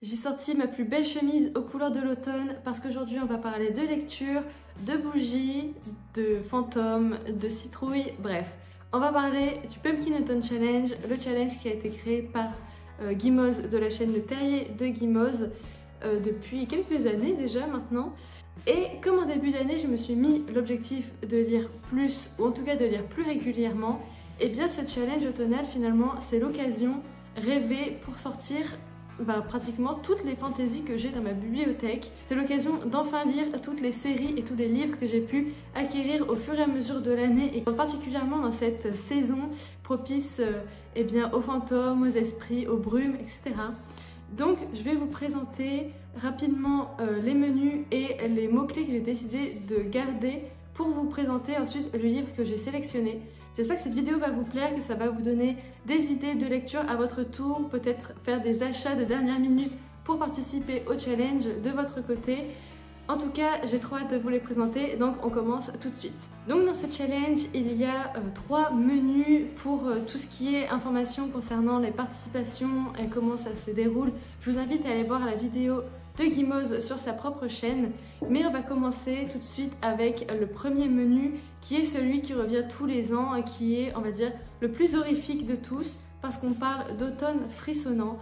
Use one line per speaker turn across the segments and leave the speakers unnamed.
J'ai sorti ma plus belle chemise aux couleurs de l'automne parce qu'aujourd'hui on va parler de lecture, de bougies, de fantômes, de citrouilles, bref. On va parler du Pumpkin Autumn Challenge, le challenge qui a été créé par Guimauze de la chaîne Le Terrier de Guimauze depuis quelques années déjà maintenant. Et comme en début d'année je me suis mis l'objectif de lire plus, ou en tout cas de lire plus régulièrement, et bien ce challenge automnal finalement c'est l'occasion rêvée pour sortir pratiquement toutes les fantaisies que j'ai dans ma bibliothèque. C'est l'occasion d'enfin lire toutes les séries et tous les livres que j'ai pu acquérir au fur et à mesure de l'année, et particulièrement dans cette saison propice aux fantômes, aux esprits, aux brumes, etc. Donc je vais vous présenter rapidement les menus et les mots-clés que j'ai décidé de garder pour vous présenter ensuite le livre que j'ai sélectionné. J'espère que cette vidéo va vous plaire, que ça va vous donner des idées de lecture à votre tour, peut-être faire des achats de dernière minute pour participer au challenge de votre côté. En tout cas, j'ai trop hâte de vous les présenter, donc on commence tout de suite. Donc dans ce challenge, il y a 3 menus pour tout ce qui est information concernant les participations et comment ça se déroule. Je vous invite à aller voir la vidéo de Guimauze sur sa propre chaîne, mais on va commencer tout de suite avec le premier menu qui est celui qui revient tous les ans et qui est, on va dire, le plus horrifique de tous parce qu'on parle d'automne frissonnant.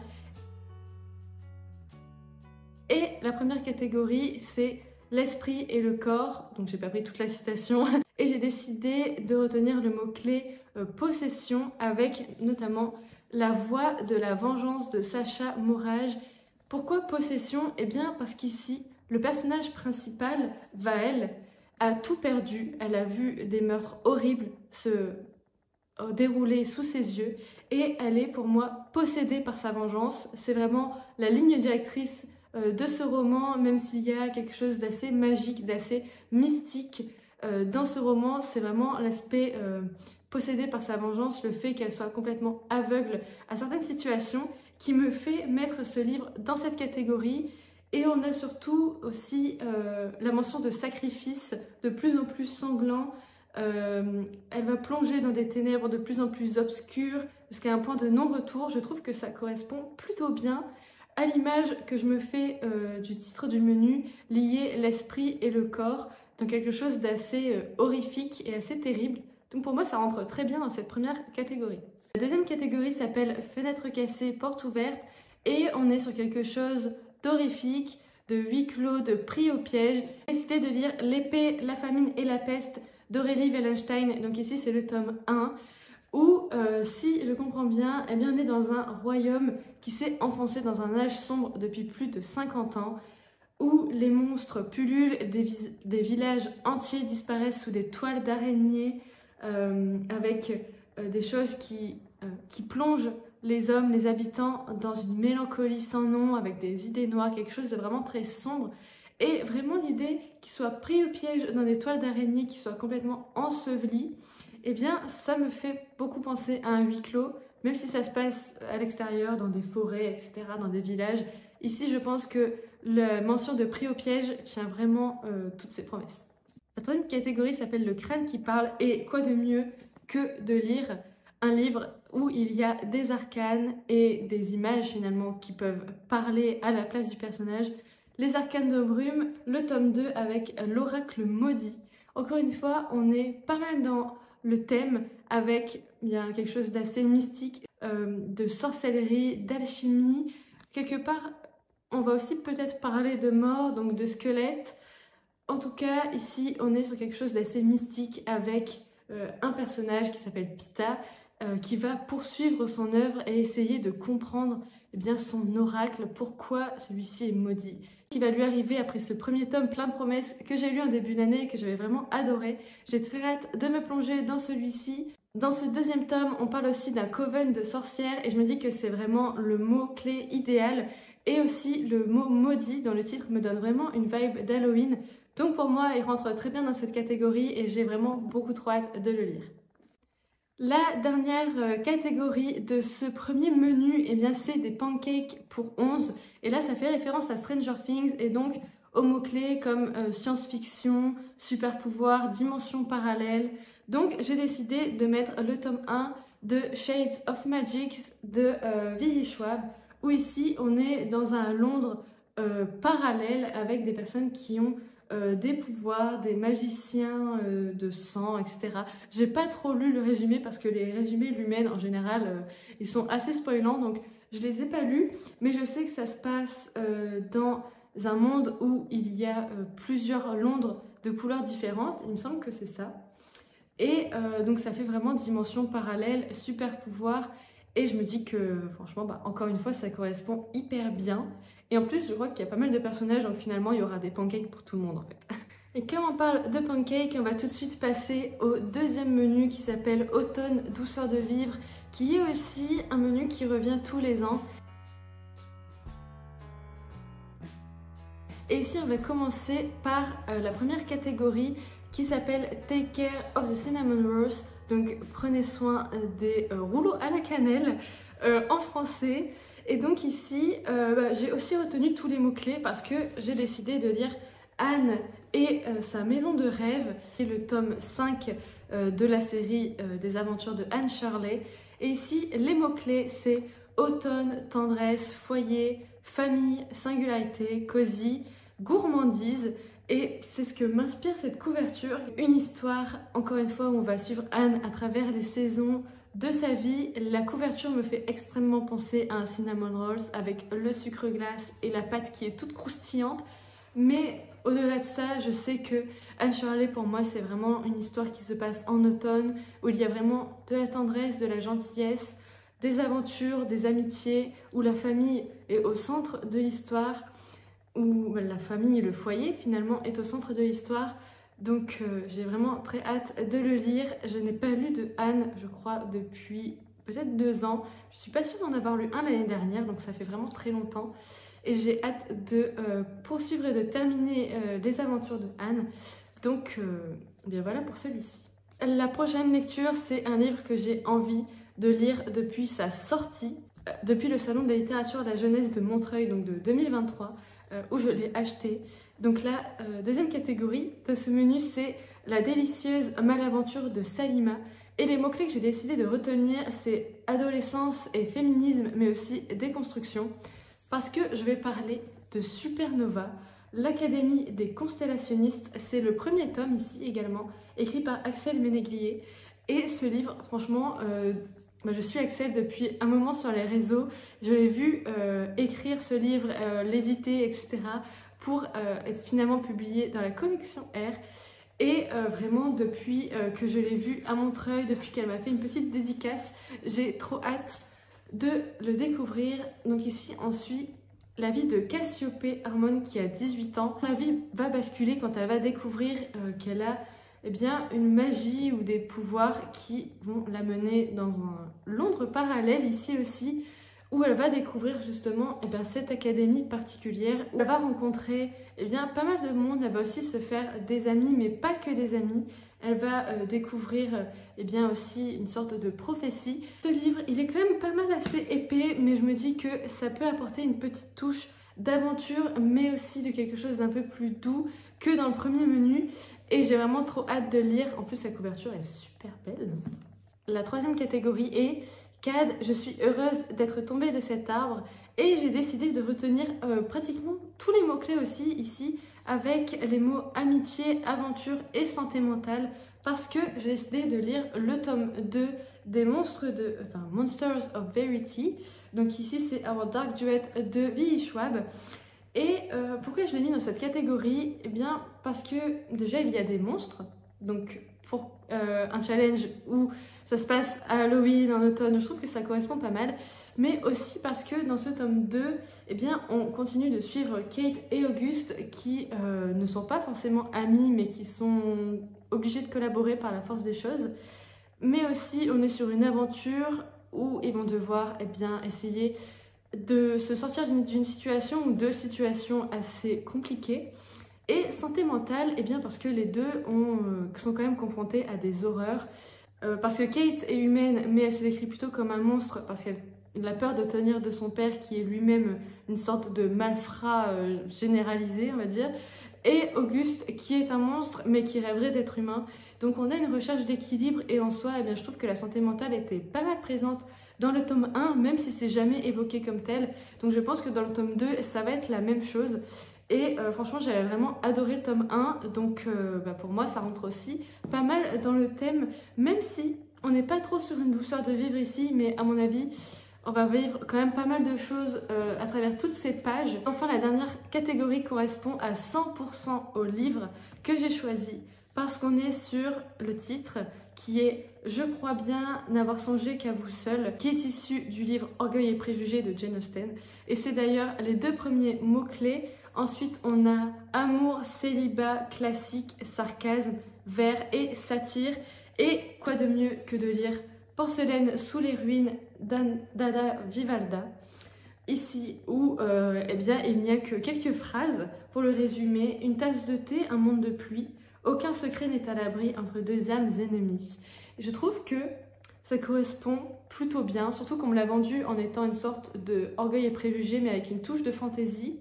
Et la première catégorie, c'est l'esprit et le corps. Donc j'ai pas pris toute la citation. Et j'ai décidé de retenir le mot-clé possession, avec notamment la voix de la vengeance de Sacha Morage. Pourquoi possession? Eh bien parce qu'ici, le personnage principal, Vaël, a tout perdu. Elle a vu des meurtres horribles se dérouler sous ses yeux et elle est pour moi possédée par sa vengeance. C'est vraiment la ligne directrice de ce roman, même s'il y a quelque chose d'assez magique, d'assez mystique dans ce roman. C'est vraiment l'aspect possédé par sa vengeance, le fait qu'elle soit complètement aveugle à certaines situations qui me fait mettre ce livre dans cette catégorie. Et on a surtout aussi la mention de sacrifice de plus en plus sanglant. Elle va plonger dans des ténèbres de plus en plus obscures jusqu'à un point de non-retour. Je trouve que ça correspond plutôt bien à l'image que je me fais du titre du menu, lier l'esprit et le corps dans quelque chose d'assez horrifique et assez terrible. Donc pour moi ça rentre très bien dans cette première catégorie. La deuxième catégorie s'appelle Fenêtre cassée, porte ouverte, et on est sur quelque chose d'horrifique, de huis clos, de pris au piège. J'ai décidé de lire L'épée, la famine et la peste d'Aurélie Wellenstein. Donc ici c'est le tome 1. Où, si je comprends bien, eh bien, on est dans un royaume qui s'est enfoncé dans un âge sombre depuis plus de 50 ans, où les monstres pullulent, des villages entiers disparaissent sous des toiles d'araignées, avec des choses qui plongent les hommes, les habitants, dans une mélancolie sans nom, avec des idées noires, quelque chose de vraiment très sombre. Et vraiment l'idée qu'ils soient pris au piège dans des toiles d'araignées, qu'ils soient complètement ensevelis, eh bien ça me fait beaucoup penser à un huis clos, même si ça se passe à l'extérieur, dans des forêts, etc., dans des villages. Ici je pense que la mention de pris au piège tient vraiment toutes ses promesses. La troisième catégorie s'appelle le crâne qui parle, et quoi de mieux que de lire un livre où il y a des arcanes et des images finalement qui peuvent parler à la place du personnage. Les arcanes de brume, le tome 2 avec l'oracle maudit. Encore une fois, on est pas mal dans le thème avec bien quelque chose d'assez mystique, de sorcellerie, d'alchimie. Quelque part, on va aussi peut-être parler de mort, donc de squelette. En tout cas, ici, on est sur quelque chose d'assez mystique avec un personnage qui s'appelle Pita, qui va poursuivre son œuvre et essayer de comprendre son oracle, pourquoi celui-ci est maudit. Qui va lui arriver après ce premier tome plein de promesses que j'ai lu en début d'année et que j'avais vraiment adoré. J'ai très hâte de me plonger dans celui-ci. Dans ce deuxième tome, on parle aussi d'un coven de sorcières et je me dis que c'est vraiment le mot-clé idéal. Et aussi le mot maudit dans le titre me donne vraiment une vibe d'Halloween. Donc pour moi, il rentre très bien dans cette catégorie et j'ai vraiment beaucoup trop hâte de le lire. La dernière catégorie de ce premier menu, eh bien, c'est des pancakes pour 11. Et là, ça fait référence à Stranger Things et donc aux mots-clés comme science-fiction, super pouvoir, dimension parallèle. Donc, j'ai décidé de mettre le tome 1 de Shades of Magic de Willy Schwab, où ici on est dans un Londres parallèle avec des personnes qui ont des pouvoirs, des magiciens de sang, etc. J'ai pas trop lu le résumé parce que les résumés Lumen en général ils sont assez spoilants, donc je les ai pas lus, mais je sais que ça se passe dans un monde où il y a plusieurs Londres de couleurs différentes, il me semble que c'est ça. Et donc ça fait vraiment dimension parallèle, super pouvoir. Et je me dis que franchement, encore une fois, ça correspond hyper bien. Et en plus, je vois qu'il y a pas mal de personnages, donc finalement, il y aura des pancakes pour tout le monde en fait. Et comme on parle de pancakes, on va tout de suite passer au deuxième menu qui s'appelle Automne, douceur de vivre, qui est aussi un menu qui revient tous les ans. Et ici, on va commencer par la première catégorie qui s'appelle Take Care of the Cinnamon Rolls. Donc, prenez soin des rouleaux à la cannelle en français. Et donc ici, j'ai aussi retenu tous les mots-clés parce que j'ai décidé de lire Anne et sa maison de rêve, qui est le tome 5 de la série des aventures de Anne Shirley. Et ici, les mots-clés, c'est automne, tendresse, foyer, famille, singularité, cosy, gourmandise. Et c'est ce que m'inspire cette couverture. Une histoire, encore une fois, où on va suivre Anne à travers les saisons de sa vie. La couverture me fait extrêmement penser à un cinnamon rolls avec le sucre glace et la pâte qui est toute croustillante. Mais au-delà de ça, je sais que Anne Shirley, pour moi, c'est vraiment une histoire qui se passe en automne, où il y a vraiment de la tendresse, de la gentillesse, des aventures, des amitiés, où la famille est au centre de l'histoire, où la famille et le foyer finalement est au centre de l'histoire. Donc j'ai vraiment très hâte de le lire. Je n'ai pas lu de Anne, je crois, depuis peut-être 2 ans. Je suis pas sûre d'en avoir lu un l'année dernière, donc ça fait vraiment très longtemps. Et j'ai hâte de poursuivre et de terminer les aventures de Anne. Donc bien voilà pour celui-ci. La prochaine lecture, c'est un livre que j'ai envie de lire depuis sa sortie, depuis le Salon de la littérature de la jeunesse de Montreuil, donc de 2023. Où je l'ai acheté. Donc la deuxième catégorie de ce menu, c'est la délicieuse malaventure de Salima. Et les mots-clés que j'ai décidé de retenir, c'est adolescence et féminisme, mais aussi déconstruction. Parce que je vais parler de Supernova, l'Académie des constellationnistes. C'est le premier tome ici également, écrit par Axel Ménéglier. Et ce livre, franchement, je suis Axel depuis un moment sur les réseaux. Je l'ai vu écrire ce livre, l'éditer, etc. pour être finalement publié dans la collection R. Et vraiment, depuis que je l'ai vu à Montreuil, depuis qu'elle m'a fait une petite dédicace, j'ai trop hâte de le découvrir. Donc ici, on suit la vie de Cassiopée Harmon qui a 18 ans. La vie va basculer quand elle va découvrir qu'elle a une magie ou des pouvoirs qui vont la mener dans un Londres parallèle ici aussi, où elle va découvrir justement cette académie particulière, où elle va rencontrer pas mal de monde. Elle va aussi se faire des amis, mais pas que des amis. Elle va découvrir aussi une sorte de prophétie. Ce livre, il est quand même pas mal assez épais, mais je me dis que ça peut apporter une petite touche d'aventure, mais aussi de quelque chose d'un peu plus doux que dans le premier menu. Et j'ai vraiment trop hâte de lire. En plus, la couverture est super belle. La troisième catégorie est Cad, je suis heureuse d'être tombée de cet arbre. Et j'ai décidé de retenir pratiquement tous les mots-clés aussi ici, avec les mots amitié, aventure et santé mentale, parce que j'ai décidé de lire le tome 2 des Monsters of Verity. Donc ici, c'est Our Dark Duet de V.E. Schwab. Et pourquoi je l'ai mis dans cette catégorie? Parce que déjà il y a des monstres, donc pour un challenge où ça se passe à Halloween, en automne, je trouve que ça correspond pas mal. Mais aussi parce que dans ce tome 2, on continue de suivre Kate et Auguste qui ne sont pas forcément amis, mais qui sont obligés de collaborer par la force des choses. Mais aussi on est sur une aventure où ils vont devoir essayer de se sortir d'une situation ou de situations assez compliquées. Et santé mentale, parce que les deux sont quand même confrontés à des horreurs. Parce que Kate est humaine, mais elle se décrit plutôt comme un monstre parce qu'elle a peur de tenir de son père qui est lui-même une sorte de malfrat généralisé, on va dire. Et Auguste qui est un monstre mais qui rêverait d'être humain. Donc on a une recherche d'équilibre et en soi, je trouve que la santé mentale était pas mal présente dans le tome 1, même si c'est jamais évoqué comme tel. Donc je pense que dans le tome 2, ça va être la même chose. Et franchement, j'avais vraiment adoré le tome 1, donc pour moi, ça rentre aussi pas mal dans le thème, même si on n'est pas trop sur une douceur de vivre ici, mais à mon avis, on va vivre quand même pas mal de choses à travers toutes ces pages. Enfin, la dernière catégorie correspond à 100% au livre que j'ai choisi, parce qu'on est sur le titre qui est « Je crois bien n'avoir songé qu'à vous seul », qui est issu du livre « Orgueil et préjugés » de Jane Austen. Et c'est d'ailleurs les 2 premiers mots-clés. Ensuite, on a amour, célibat, classique, sarcasme, vers et satire. Et quoi de mieux que de lire Porcelaine sous les ruines d'Ada Vivalda, ici où eh bien, il n'y a que quelques phrases pour le résumer. Une tasse de thé, un monde de pluie, aucun secret n'est à l'abri entre 2 âmes ennemies. Et je trouve que ça correspond plutôt bien, surtout qu'on me l'a vendu en étant une sorte de orgueil et préjugé, mais avec une touche de fantaisie,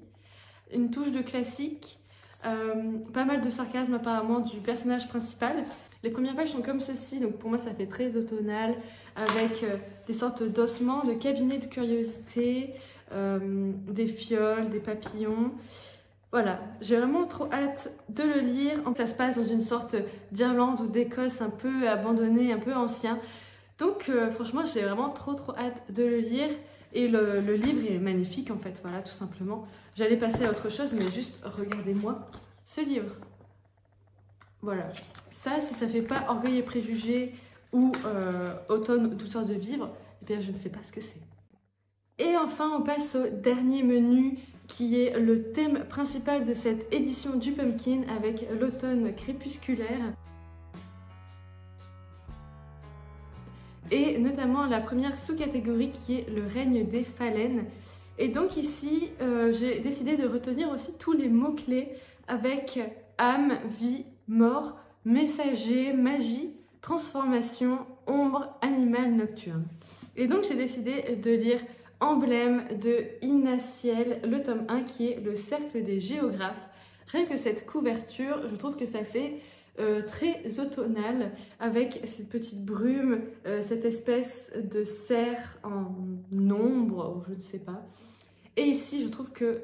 une touche de classique, pas mal de sarcasme apparemment du personnage principal. Les premières pages sont comme ceci, donc pour moi ça fait très automnal, avec des sortes d'ossements, de cabinets de curiosité, des fioles, des papillons. Voilà, j'ai vraiment trop hâte de le lire. Ça se passe dans une sorte d'Irlande ou d'Écosse un peu abandonnée, un peu ancien. Donc franchement, j'ai vraiment trop hâte de le lire. Et le livre est magnifique en fait, voilà, tout simplement. J'allais passer à autre chose, mais juste regardez-moi ce livre. Voilà, ça, si ça fait pas Orgueil et préjugés ou Automne, douceur de vivre, eh bien je ne sais pas ce que c'est. Et enfin, on passe au dernier menu qui est le thème principal de cette édition du Pumpkin avec l'automne crépusculaire. Et notamment la première sous-catégorie qui est le règne des phalènes. Et donc ici, j'ai décidé de retenir aussi tous les mots-clés avec âme, vie, mort, messager, magie, transformation, ombre, animal nocturne. Et donc j'ai décidé de lire Emblème de Inna Ciel, le tome 1 qui est le cercle des géographes. Rien que cette couverture, je trouve que ça fait très automnal avec cette petite brume, cette espèce de cerf en ombre, ou je ne sais pas. Et ici, je trouve que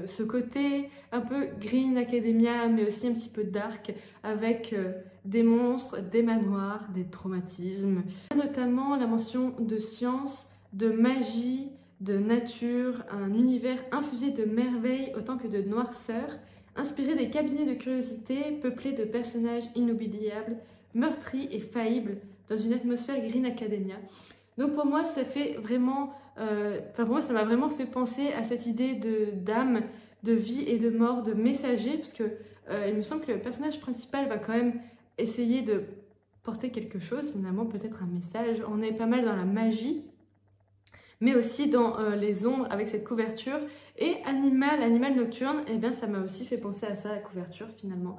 ce côté un peu Green Academia, mais aussi un petit peu dark, avec des monstres, des manoirs, des traumatismes. Notamment la mention de science, de magie, de nature, un univers infusé de merveilles autant que de noirceur, inspiré des cabinets de curiosité peuplés de personnages inoubliables, meurtris et faillibles dans une atmosphère Green Academia. Donc pour moi, ça fait vraiment, pour moi, ça m'a vraiment fait penser à cette idée d'âme, de vie et de mort, de messager, parce que il me semble que le personnage principal va quand même essayer de porter quelque chose, finalement peut-être un message. On est pas mal dans la magie, mais aussi dans les ombres avec cette couverture. Et animal nocturne, eh bien ça m'a aussi fait penser à ça, la couverture finalement.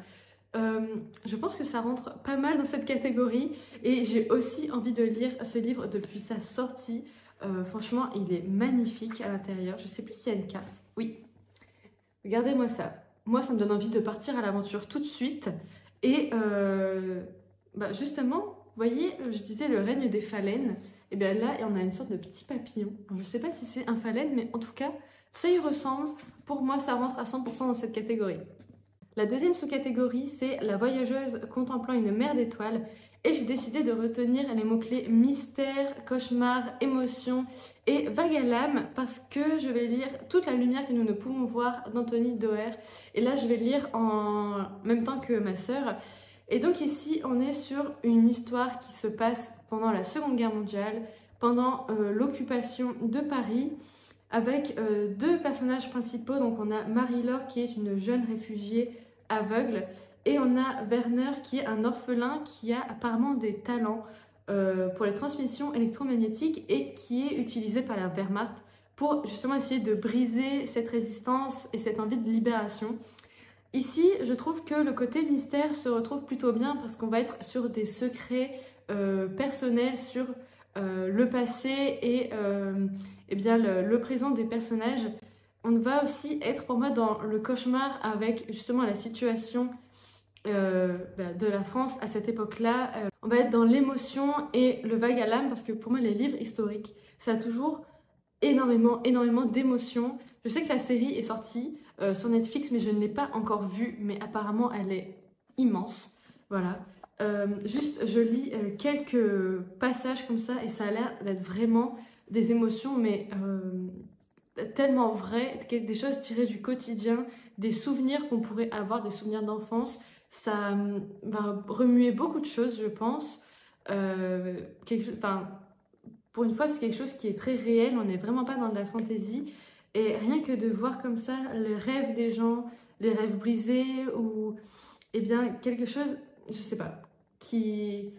Je pense que ça rentre pas mal dans cette catégorie et j'ai aussi envie de lire ce livre depuis sa sortie. Franchement, il est magnifique à l'intérieur. Je sais plus s'il y a une carte. Oui, regardez-moi ça. Moi, ça me donne envie de partir à l'aventure tout de suite. Et justement, vous voyez, je disais le règne des phalènes. Et bien là, on a une sorte de petit papillon. Alors, je ne sais pas si c'est un phalène, mais en tout cas, ça y ressemble. Pour moi, ça rentre à 100% dans cette catégorie. La deuxième sous-catégorie, c'est la voyageuse contemplant une mer d'étoiles. Et j'ai décidé de retenir les mots-clés mystère, cauchemar, émotion et vague à l'âme parce que je vais lire Toute la lumière que nous ne pouvons voir d'Anthony Doerr. Et là, je vais lire en même temps que ma sœur. Et donc ici, on est sur une histoire qui se passe pendant la Seconde Guerre mondiale, pendant l'occupation de Paris, avec 2 personnages principaux. Donc on a Marie-Laure qui est une jeune réfugiée aveugle et on a Werner qui est un orphelin qui a apparemment des talents pour les transmissions électromagnétiques et qui est utilisé par la Wehrmacht pour justement essayer de briser cette résistance et cette envie de libération. Ici, je trouve que le côté mystère se retrouve plutôt bien parce qu'on va être sur des secrets personnels, sur le passé et bien le présent des personnages. On va aussi être pour moi dans le cauchemar avec justement la situation de la France à cette époque-là. On va être dans l'émotion et le vague à l'âme parce que pour moi les livres historiques, ça a toujours énormément d'émotions. Je sais que la série est sortie sur Netflix mais je ne l'ai pas encore vue, mais apparemment elle est immense. Voilà. Juste je lis quelques passages comme ça et ça a l'air d'être vraiment des émotions mais tellement vraies, des choses tirées du quotidien, des souvenirs qu'on pourrait avoir, des souvenirs d'enfance. Ça va remuer beaucoup de choses, je pense. Pour une fois, c'est quelque chose qui est très réel. On n'est vraiment pas dans de la fantaisie. Et rien que de voir comme ça les rêves des gens, les rêves brisés, ou eh bien quelque chose, je sais pas, qui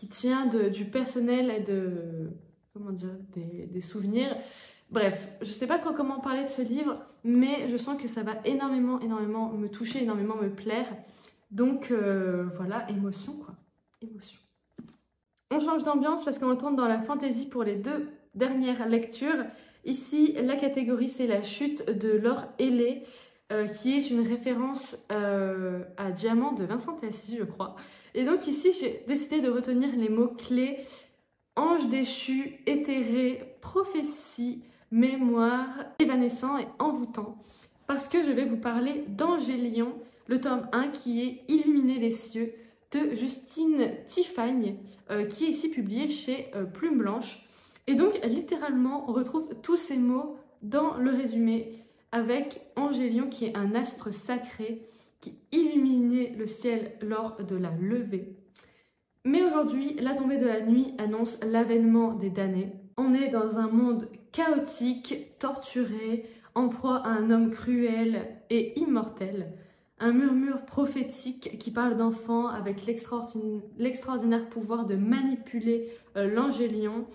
tient du personnel et comment dire, des souvenirs. Bref, je sais pas trop comment parler de ce livre, mais je sens que ça va énormément me toucher, énormément me plaire. Donc voilà, émotion quoi, émotion. On change d'ambiance parce qu'on retourne dans la fantasy pour les 2 dernières lectures. Ici, la catégorie c'est la chute de Laure Hellé, qui est une référence à Diamant de Vincent Tassi, je crois. Et donc ici, j'ai décidé de retenir les mots-clés ange déchu, éthéré, prophétie, mémoire, évanescent et envoûtant. Parce que je vais vous parler d'Angélion, le tome 1 qui est Illuminer les cieux de Justine Tifagne, qui est ici publié chez Plume Blanche. Et donc littéralement on retrouve tous ces mots dans le résumé avec Angélion qui est un astre sacré qui illuminait le ciel lors de la levée. Mais aujourd'hui, la tombée de la nuit annonce l'avènement des damnés. On est dans un monde chaotique, torturé, en proie à un homme cruel et immortel. Un murmure prophétique qui parle d'enfants avec l'extraordinaire pouvoir de manipuler l'Angélion.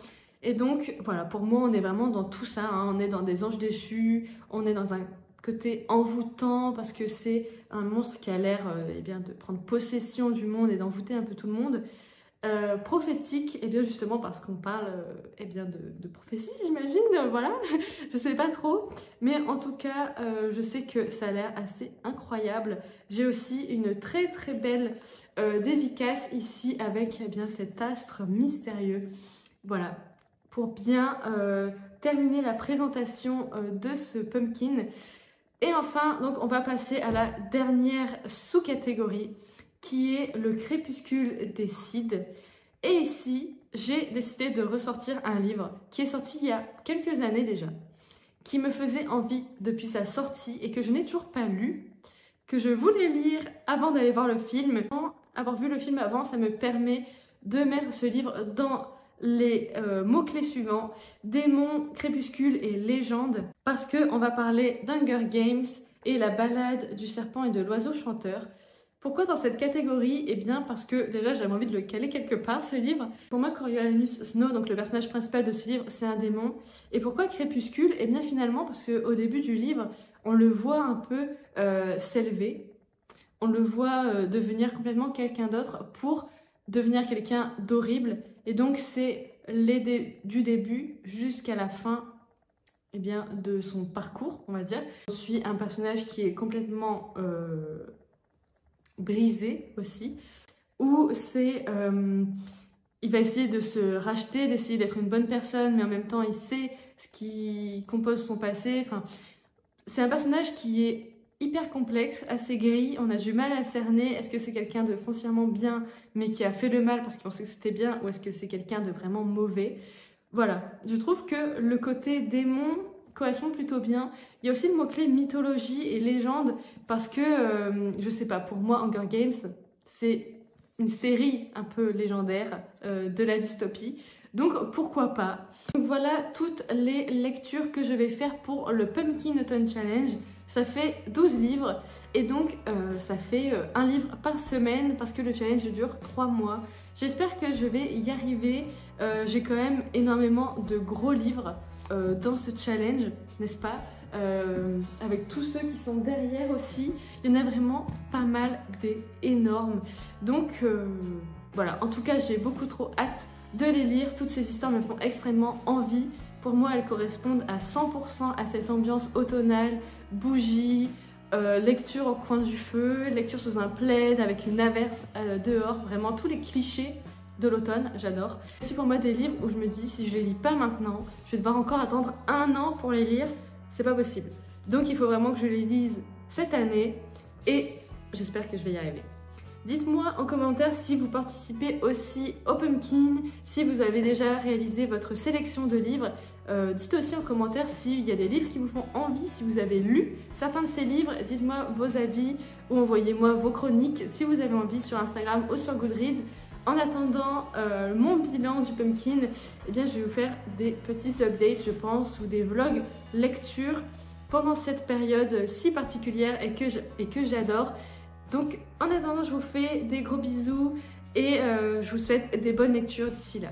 Et donc, voilà, pour moi, on est vraiment dans tout ça. Hein. On est dans des anges déchus, on est dans un côté envoûtant parce que c'est un monstre qui a l'air de prendre possession du monde et d'envoûter un peu tout le monde. Prophétique, et bien justement parce qu'on parle de prophétie, j'imagine, voilà, je sais pas trop, mais en tout cas, je sais que ça a l'air assez incroyable. J'ai aussi une très belle dédicace ici avec cet astre mystérieux, voilà, pour bien terminer la présentation de ce pumpkin. Et enfin, donc on va passer à la dernière sous-catégorie, qui est le crépuscule des Cides. Et ici, j'ai décidé de ressortir un livre qui est sorti il y a quelques années déjà, qui me faisait envie depuis sa sortie et que je n'ai toujours pas lu, que je voulais lire avant d'aller voir le film. Avoir vu le film avant, ça me permet de mettre ce livre dans les mots-clés suivants: démons, crépuscule et légende, parce qu'on va parler d'Hunger Games et la balade du serpent et de l'oiseau chanteur. Pourquoi dans cette catégorie? Eh bien parce que déjà j'avais envie de le caler quelque part ce livre. Pour moi Coriolanus Snow, donc le personnage principal de ce livre, c'est un démon. Et pourquoi crépuscule? Eh bien finalement parce qu'au début du livre, on le voit un peu s'élever. On le voit devenir complètement quelqu'un d'autre pour devenir quelqu'un d'horrible. Et donc c'est du début jusqu'à la fin de son parcours, on va dire. On suit un personnage qui est complètement brisé aussi, où c'est il va essayer de se racheter, d'essayer d'être une bonne personne, mais en même temps il sait ce qui compose son passé. Enfin, c'est un personnage qui est hyper complexe, assez gris, on a du mal à le cerner. Est-ce que c'est quelqu'un de foncièrement bien mais qui a fait le mal parce qu'il pensait que c'était bien, ou est-ce que c'est quelqu'un de vraiment mauvais? Voilà, je trouve que le côté démon correspond plutôt bien. Il y a aussi le mot-clé mythologie et légende parce que, je sais pas, pour moi Hunger Games, c'est une série un peu légendaire de la dystopie. Donc pourquoi pas. Donc voilà toutes les lectures que je vais faire pour le Pumpkin Autumn Challenge. Ça fait 12 livres et donc ça fait un livre par semaine parce que le challenge dure 3 mois. J'espère que je vais y arriver. J'ai quand même énormément de gros livres dans ce challenge, n'est-ce pas? Avec tous ceux qui sont derrière aussi, il y en a vraiment pas mal des énormes. Donc voilà, en tout cas j'ai beaucoup trop hâte de les lire. Toutes ces histoires me font extrêmement envie. Pour moi elles correspondent à 100% à cette ambiance automnale, bougie, lecture au coin du feu, lecture sous un plaid avec une averse dehors, vraiment tous les clichés de l'automne, j'adore. Aussi pour moi des livres où je me dis si je les lis pas maintenant, je vais devoir encore attendre 1 an pour les lire, c'est pas possible. Donc il faut vraiment que je les lise cette année et j'espère que je vais y arriver. Dites-moi en commentaire si vous participez aussi au Pumpkin, si vous avez déjà réalisé votre sélection de livres. Dites aussi en commentaire s'il y a des livres qui vous font envie, si vous avez lu certains de ces livres. Dites-moi vos avis ou envoyez-moi vos chroniques si vous avez envie sur Instagram ou sur Goodreads. En attendant mon bilan du Pumpkin, eh bien, je vais vous faire des petits updates, je pense, ou des vlogs lecture pendant cette période si particulière et que j'adore. Donc en attendant, je vous fais des gros bisous et je vous souhaite des bonnes lectures d'ici là.